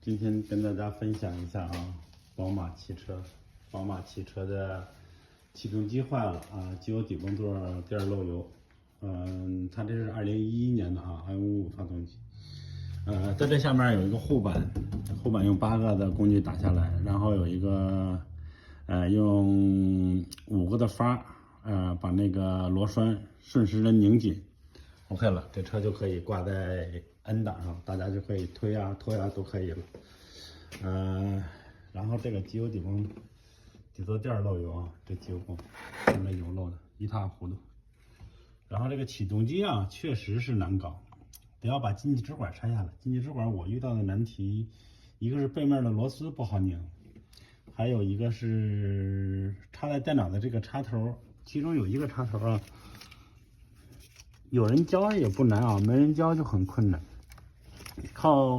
今天跟大家分享一下啊，宝马汽车的起重机坏了啊，机油底泵座第二漏油。它这是2011年的啊，i55发动机。在这下面有一个护板用8个的工具打下来，然后有一个用5个的阀把那个螺栓顺时针拧紧。OK 了，这车就可以挂在 N 档上，大家就可以推啊、拖啊都可以了。然后这个机油底泵底座垫漏油啊，这机油泵上面油漏的一塌糊涂。然后这个起重机啊，确实是难搞，得要把进气支管拆下来。进气支管我遇到的难题，一个是背面的螺丝不好拧，还有一个是插在电脑的这个插头，其中有一个插头啊，有人教也不难啊，没人教就很困难，靠